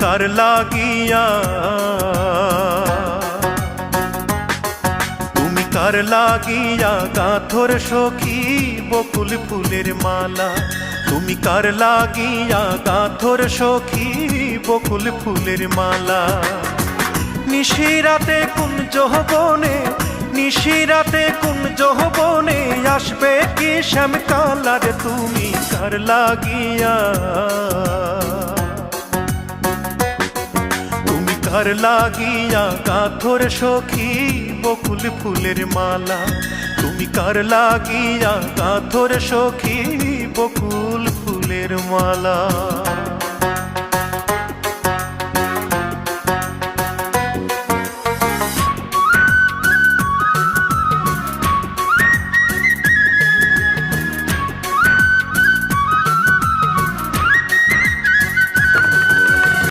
কার লাগিয়া, তুমি কার লাগিয়া গাঁথর সখী বকুল ফুলের মালা। তুমি কার লাগিয়া গাঁথর সখী বকুল ফুলের মালা। নিশিরাতে কোন যৌবনে, নিশিরাতে কোন যৌবনে আসবে কি শ্যামকালার। তুমি কার লাগিয়া, তুমি কার লাগিয়া গাঁথর সখী বকুল ফুলের মালা। তুমি কার লাগিয়া গাঁথর সখী বকুল ফুলের মালা।